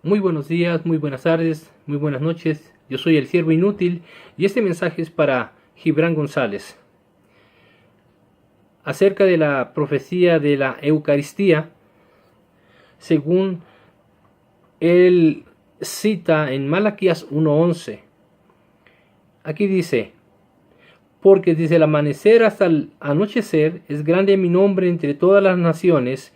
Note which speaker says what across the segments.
Speaker 1: Muy buenos días, muy buenas tardes, muy buenas noches. Yo soy el Siervo Inútil y este mensaje es para Gibran González. Acerca de la profecía de la Eucaristía, según él cita en Malaquías 1:11. Aquí dice: porque desde el amanecer hasta el anochecer es grande mi nombre entre todas las naciones,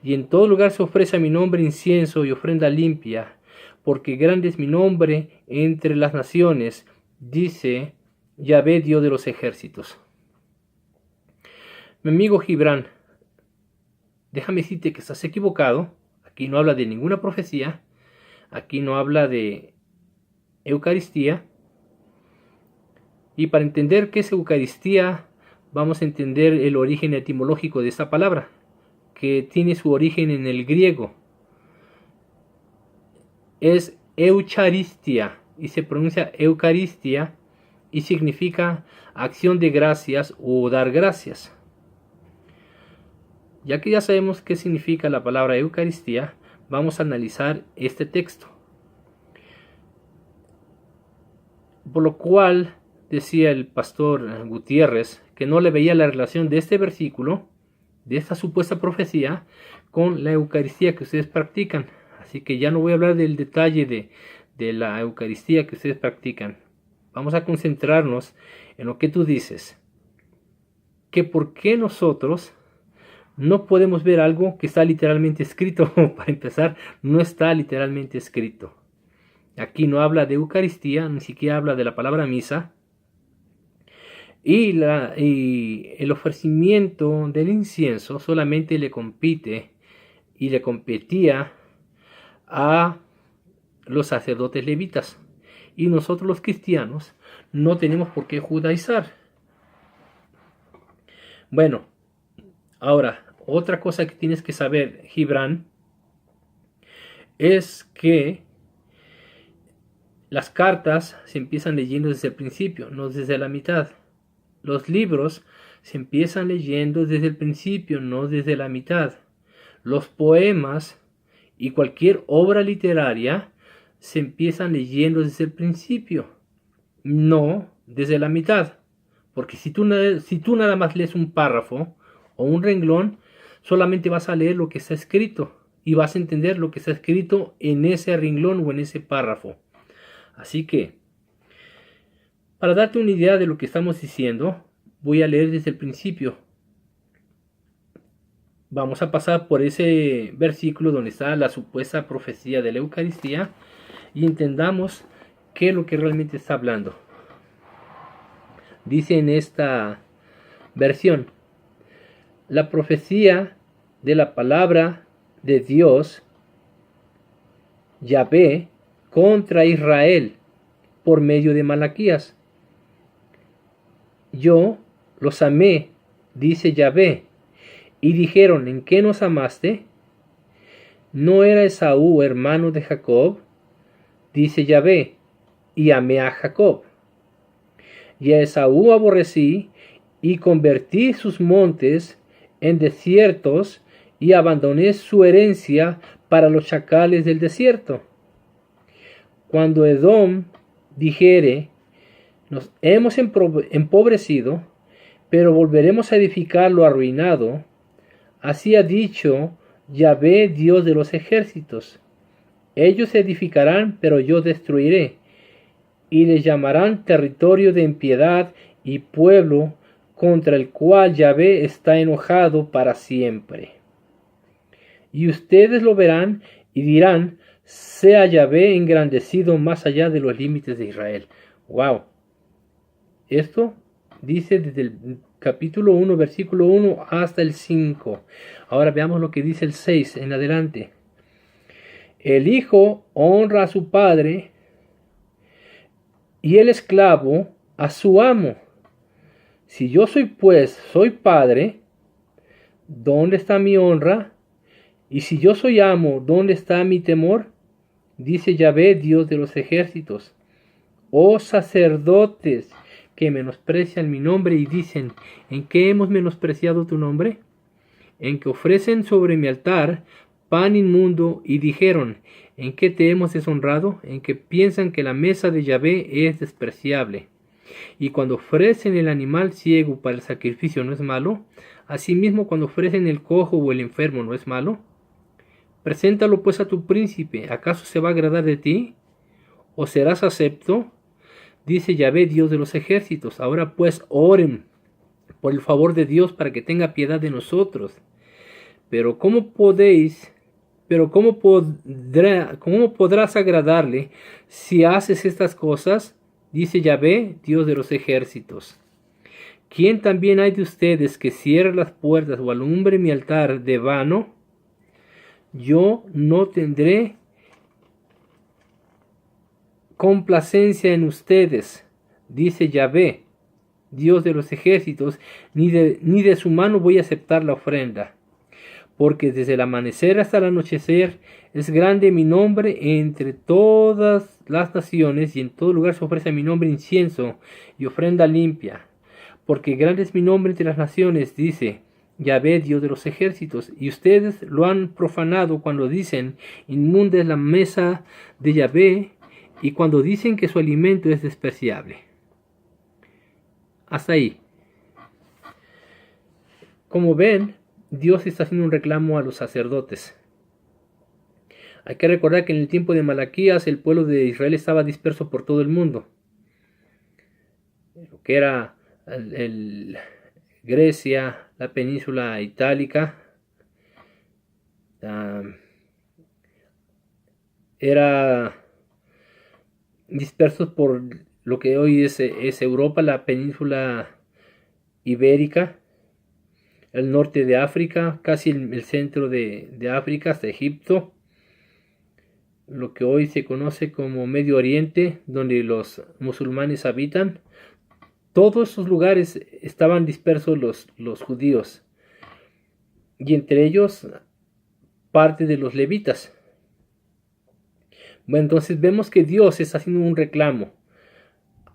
Speaker 1: y en todo lugar se ofrece a mi nombre incienso y ofrenda limpia, porque grande es mi nombre entre las naciones, dice Yahvé, Dios de los ejércitos. Mi amigo Gibran, déjame decirte que estás equivocado. Aquí no habla de ninguna profecía, aquí no habla de Eucaristía. Y para entender qué es Eucaristía, vamos a entender el origen etimológico de esta palabra, que tiene su origen en el griego. Es Eucharistia y se pronuncia Eucaristía y significa acción de gracias o dar gracias. Ya que ya sabemos qué significa la palabra Eucaristía, vamos a analizar este texto. Por lo cual decía el pastor Gutiérrez que no le veía la relación de este versículo, de esta supuesta profecía, con la Eucaristía que ustedes practican. Así que ya no voy a hablar del detalle de la Eucaristía que ustedes practican. Vamos a concentrarnos en lo que tú dices. Que por qué nosotros no podemos ver algo que está literalmente escrito. Para empezar, no está literalmente escrito. Aquí no habla de Eucaristía, ni siquiera habla de la palabra misa. Y el ofrecimiento del incienso solamente le compite y le competía a los sacerdotes levitas. Y nosotros los cristianos no tenemos por qué judaizar. Bueno, ahora, otra cosa que tienes que saber, Gibran, es que las cartas se empiezan leyendo desde el principio, no desde la mitad. Los libros se empiezan leyendo desde el principio, no desde la mitad. Los poemas y cualquier obra literaria se empiezan leyendo desde el principio, no desde la mitad. Porque si tú nada más lees un párrafo o un renglón, solamente vas a leer lo que está escrito y vas a entender lo que está escrito en ese renglón o en ese párrafo. Así que, para darte una idea de lo que estamos diciendo, voy a leer desde el principio. Vamos a pasar por ese versículo donde está la supuesta profecía de la Eucaristía y entendamos qué es lo que realmente está hablando. Dice en esta versión: la profecía de la palabra de Dios, Yahvé, contra Israel por medio de Malaquías. Yo los amé, dice Yahvé, y dijeron: ¿en qué nos amaste? ¿No era Esaú hermano de Jacob? Dice Yahvé, y amé a Jacob. Y a Esaú aborrecí, y convertí sus montes en desiertos, y abandoné su herencia para los chacales del desierto. Cuando Edom dijere: nos hemos empobrecido, pero volveremos a edificar lo arruinado, así ha dicho Yahvé, Dios de los ejércitos: ellos edificarán, pero yo destruiré, y les llamarán territorio de impiedad y pueblo contra el cual Yahvé está enojado para siempre. Y ustedes lo verán y dirán: sea Yahvé engrandecido más allá de los límites de Israel. ¡Wow! Esto dice desde el capítulo 1, versículo 1 hasta el 5. Ahora veamos lo que dice el 6 en adelante. El hijo honra a su padre y el esclavo a su amo. Si yo soy padre, ¿dónde está mi honra? Y si yo soy amo, ¿dónde está mi temor? Dice Yahvé, Dios de los ejércitos. Oh sacerdotes, que menosprecian mi nombre y dicen: ¿en qué hemos menospreciado tu nombre? En que ofrecen sobre mi altar pan inmundo y dijeron, ¿en qué te hemos deshonrado? En que piensan que la mesa de Yahvé es despreciable. Y cuando ofrecen el animal ciego para el sacrificio no es malo, asimismo cuando ofrecen el cojo o el enfermo no es malo. Preséntalo pues a tu príncipe, ¿acaso se va a agradar de ti? ¿O serás acepto? Dice Yahvé, Dios de los ejércitos. Ahora pues oren por el favor de Dios para que tenga piedad de nosotros. Pero ¿cómo podrás agradarle si haces estas cosas? Dice Yahvé, Dios de los ejércitos. ¿Quién también hay de ustedes que cierre las puertas o alumbre mi altar de vano? Yo no tendré complacencia en ustedes, dice Yahvé, Dios de los ejércitos, ni de su mano voy a aceptar la ofrenda. Porque desde el amanecer hasta el anochecer es grande mi nombre entre todas las naciones, y en todo lugar se ofrece a mi nombre incienso y ofrenda limpia. Porque grande es mi nombre entre las naciones, dice Yahvé, Dios de los ejércitos, y ustedes lo han profanado cuando dicen, inmunda es la mesa de Yahvé, y cuando dicen que su alimento es despreciable. Hasta ahí. Como ven, Dios está haciendo un reclamo a los sacerdotes. Hay que recordar que en el tiempo de Malaquías el pueblo de Israel estaba disperso por todo el mundo. Lo que era Grecia, la península itálica, era dispersos por lo que hoy es Europa, la península ibérica, el norte de África, casi el centro de África, hasta Egipto, lo que hoy se conoce como Medio Oriente, donde los musulmanes habitan. Todos esos lugares estaban dispersos los judíos, y entre ellos parte de los levitas. Bueno, entonces vemos que Dios está haciendo un reclamo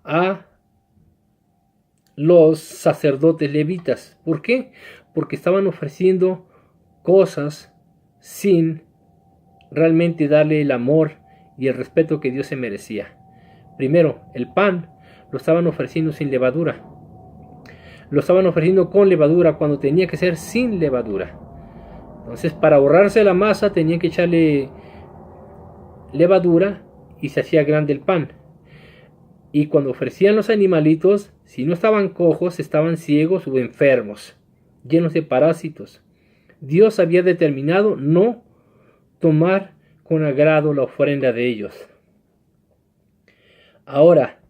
Speaker 1: a los sacerdotes levitas. ¿Por qué? Porque estaban ofreciendo cosas sin realmente darle el amor y el respeto que Dios se merecía. Primero, el pan lo estaban ofreciendo sin levadura. Lo estaban ofreciendo con levadura cuando tenía que ser sin levadura. Entonces, para ahorrarse la masa tenían que echarle levadura y se hacía grande el pan. Y cuando ofrecían los animalitos, si no estaban cojos, estaban ciegos o enfermos, llenos de parásitos. Dios había determinado no tomar con agrado la ofrenda de ellos. Ahora,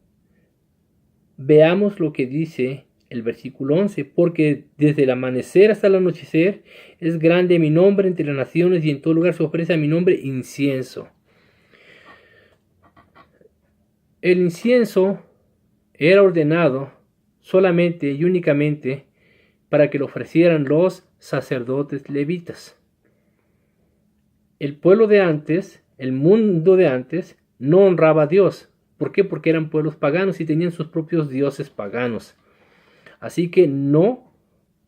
Speaker 1: veamos lo que dice el versículo 11. Porque desde el amanecer hasta el anochecer es grande mi nombre entre las naciones, y en todo lugar se ofrece a mi nombre incienso. El incienso era ordenado solamente y únicamente para que lo ofrecieran los sacerdotes levitas. El pueblo de antes, el mundo de antes, no honraba a Dios. ¿Por qué? Porque eran pueblos paganos y tenían sus propios dioses paganos. Así que no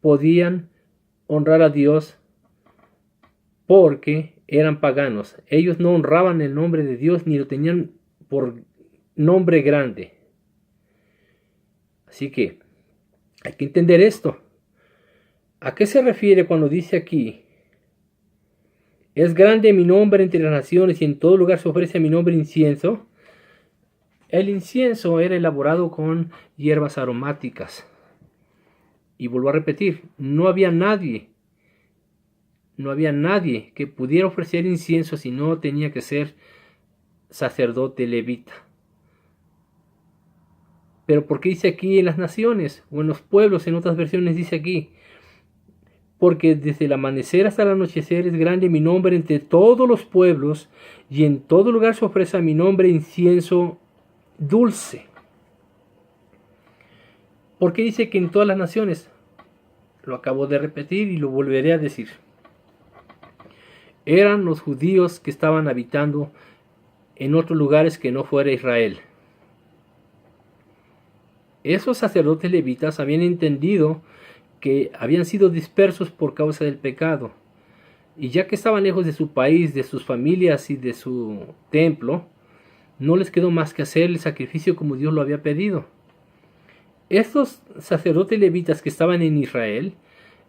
Speaker 1: podían honrar a Dios porque eran paganos. Ellos no honraban el nombre de Dios ni lo tenían por nombre grande. Así que hay que entender esto. ¿A qué se refiere cuando dice aquí? Es grande mi nombre entre las naciones, y en todo lugar se ofrece a mi nombre incienso. El incienso era elaborado con hierbas aromáticas. Y vuelvo a repetir, no había nadie que pudiera ofrecer incienso si no tenía que ser sacerdote levita. Pero ¿por qué dice aquí en las naciones o en los pueblos? En otras versiones dice aquí, porque desde el amanecer hasta el anochecer es grande mi nombre entre todos los pueblos, y en todo lugar se ofrece a mi nombre incienso dulce. ¿Por qué dice que en todas las naciones? Lo acabo de repetir y lo volveré a decir. Eran los judíos que estaban habitando en otros lugares que no fuera Israel. Esos sacerdotes levitas habían entendido que habían sido dispersos por causa del pecado, Y ya que estaban lejos de su país, de sus familias y de su templo, no les quedó más que hacer el sacrificio como Dios lo había pedido. Estos sacerdotes levitas que estaban en Israel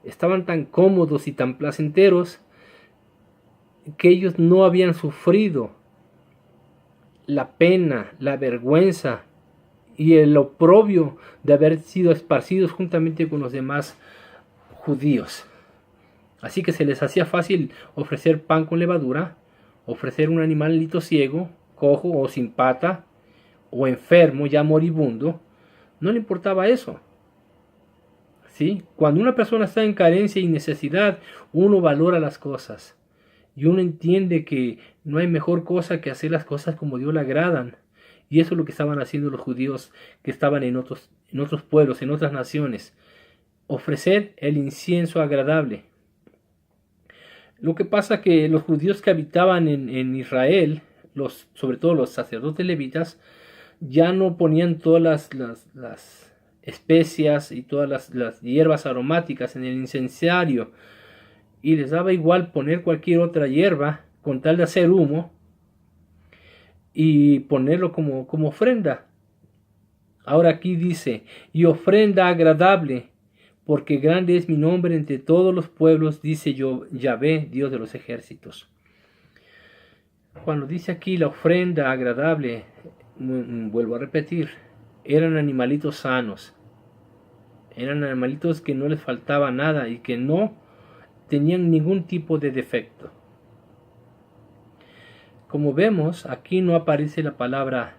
Speaker 1: estaban tan cómodos y tan placenteros que ellos no habían sufrido la pena, la vergüenza y el oprobio de haber sido esparcidos juntamente con los demás judíos. Así que se les hacía fácil ofrecer pan con levadura, ofrecer un animalito ciego, cojo o sin pata, o enfermo, ya moribundo. No le importaba eso. ¿Sí? Cuando una persona está en carencia y necesidad, uno valora las cosas. Y uno entiende que no hay mejor cosa que hacer las cosas como Dios le agradan. Y eso es lo que estaban haciendo los judíos que estaban en otros pueblos, en otras naciones. Ofrecer el incienso agradable. Lo que pasa que los judíos que habitaban en Israel, sobre todo los sacerdotes levitas, ya no ponían todas las especias y todas las hierbas aromáticas en el incensario, y les daba igual poner cualquier otra hierba con tal de hacer humo y ponerlo como ofrenda. Ahora aquí dice, y ofrenda agradable, porque grande es mi nombre entre todos los pueblos, dice yo, Yahvé, Dios de los ejércitos. Cuando dice aquí la ofrenda agradable, vuelvo a repetir, eran animalitos sanos, eran animalitos que no les faltaba nada y que no tenían ningún tipo de defecto. Como vemos, aquí no aparece la palabra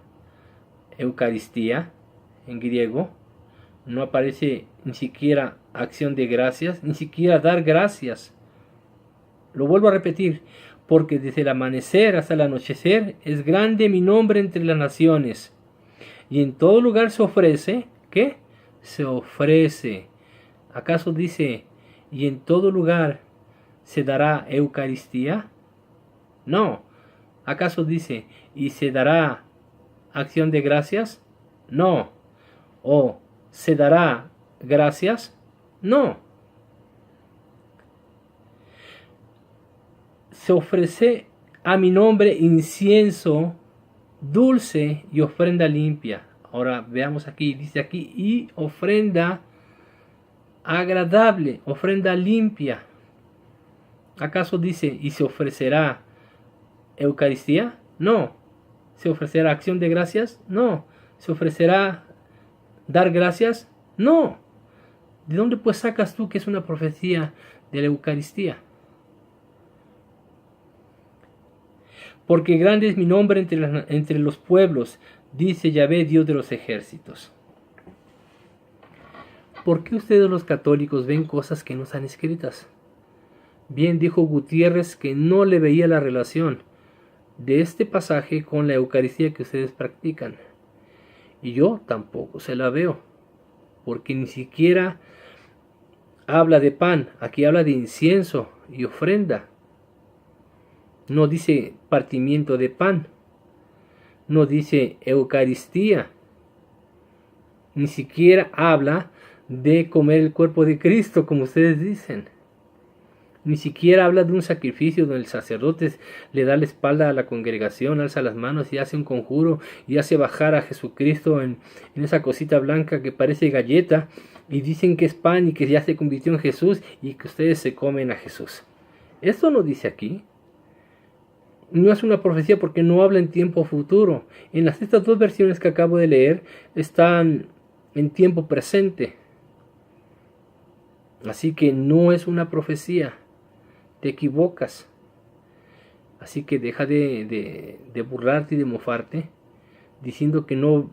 Speaker 1: Eucaristía en griego, no aparece ni siquiera acción de gracias, ni siquiera dar gracias. Lo vuelvo a repetir, porque desde el amanecer hasta el anochecer es grande mi nombre entre las naciones. Y en todo lugar se ofrece, ¿qué? Se ofrece. ¿Acaso dice, y en todo lugar se dará Eucaristía? No. ¿Acaso dice, y se dará acción de gracias? No. ¿O se dará gracias? No. Se ofrece a mi nombre incienso dulce y ofrenda limpia. Ahora veamos aquí, dice aquí, y ofrenda agradable, ofrenda limpia. ¿Acaso dice, y se ofrecerá Eucaristía? No. ¿Se ofrecerá acción de gracias? No. ¿Se ofrecerá dar gracias? No. ¿De dónde pues sacas tú que es una profecía de la Eucaristía? Porque grande es mi nombre entre los pueblos, dice Yahvé, Dios de los ejércitos. ¿Por qué ustedes los católicos ven cosas que no están escritas? Bien dijo Gutiérrez que no le veía la relación de este pasaje con la Eucaristía que ustedes practican. Y yo tampoco se la veo, porque ni siquiera habla de pan, aquí habla de incienso y ofrenda. No dice partimiento de pan, no dice Eucaristía, ni siquiera habla de comer el cuerpo de Cristo, como ustedes dicen. Ni siquiera habla de un sacrificio donde el sacerdote le da la espalda a la congregación, alza las manos y hace un conjuro y hace bajar a Jesucristo en esa cosita blanca que parece galleta y dicen que es pan y que ya se convirtió en Jesús y que ustedes se comen a Jesús. Esto no dice aquí. No es una profecía porque no habla en tiempo futuro. En estas dos versiones que acabo de leer están en tiempo presente. Así que no es una profecía. Te equivocas. Así que deja de burlarte y de mofarte diciendo que no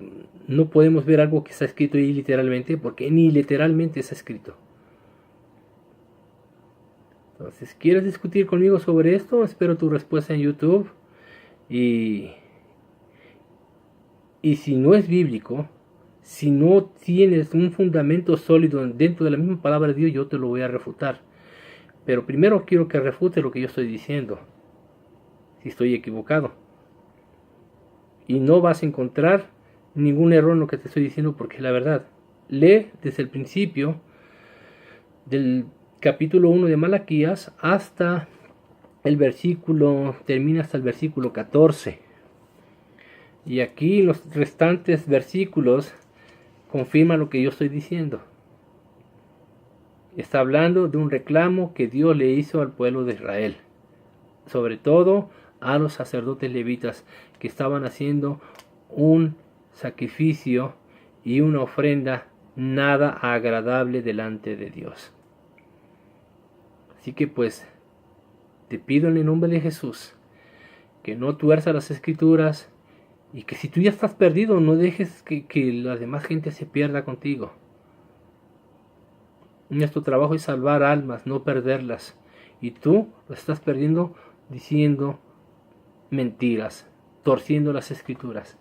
Speaker 1: podemos ver algo que está escrito ahí literalmente, porque ni literalmente está escrito. Entonces, ¿quieres discutir conmigo sobre esto? Espero tu respuesta en YouTube. Y si no es bíblico, si no tienes un fundamento sólido dentro de la misma palabra de Dios, yo te lo voy a refutar. Pero primero quiero que refute lo que yo estoy diciendo, si estoy equivocado. Y no vas a encontrar ningún error en lo que te estoy diciendo porque es la verdad. Lee desde el principio del capítulo 1 de Malaquías hasta el versículo termina hasta el versículo 14. Y aquí los restantes versículos confirman lo que yo estoy diciendo. Está hablando de un reclamo que Dios le hizo al pueblo de Israel, sobre todo a los sacerdotes levitas que estaban haciendo un sacrificio y una ofrenda nada agradable delante de Dios. Así que pues te pido en el nombre de Jesús que no tuerzas las escrituras, y que si tú ya estás perdido, no dejes que la demás gente se pierda contigo. Nuestro trabajo es salvar almas, no perderlas. Y tú lo estás perdiendo diciendo mentiras, torciendo las escrituras.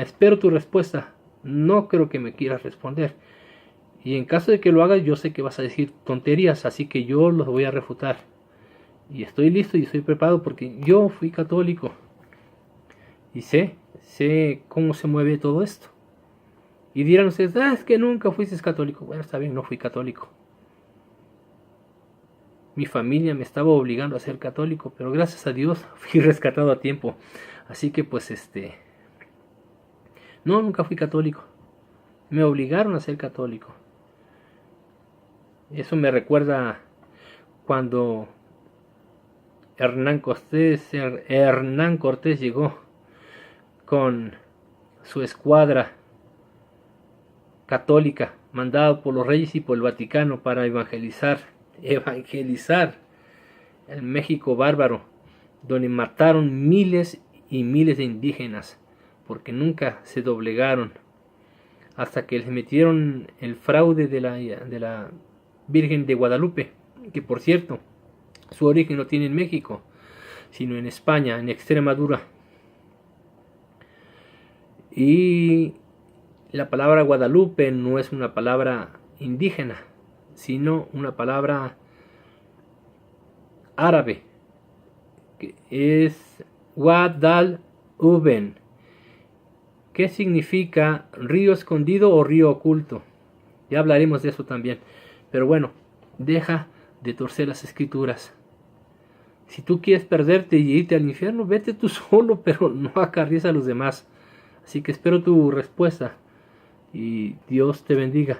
Speaker 1: Espero tu respuesta. No creo que me quieras responder. Y en caso de que lo hagas, yo sé que vas a decir tonterías, así que yo los voy a refutar. Y estoy listo y estoy preparado porque yo fui católico. Y sé cómo se mueve todo esto. Y dirán ustedes, es que nunca fuiste católico. Bueno, está bien, no fui católico. Mi familia me estaba obligando a ser católico, pero gracias a Dios fui rescatado a tiempo. Así que pues no, nunca fui católico. Me obligaron a ser católico. Eso me recuerda cuando Hernán Cortés llegó con su escuadra católica, mandado por los reyes y por el Vaticano para evangelizar el México bárbaro, donde mataron miles y miles de indígenas, porque nunca se doblegaron, hasta que les metieron el fraude de la Virgen de Guadalupe, que por cierto, su origen no tiene en México, sino en España, en Extremadura. Y la palabra Guadalupe no es una palabra indígena, sino una palabra árabe, que es Guadalhuben, que significa río escondido o río oculto. Ya hablaremos de eso también. Pero bueno, deja de torcer las escrituras. Si tú quieres perderte y irte al infierno, vete tú solo, pero no acarries a los demás. Así que espero tu respuesta y Dios te bendiga.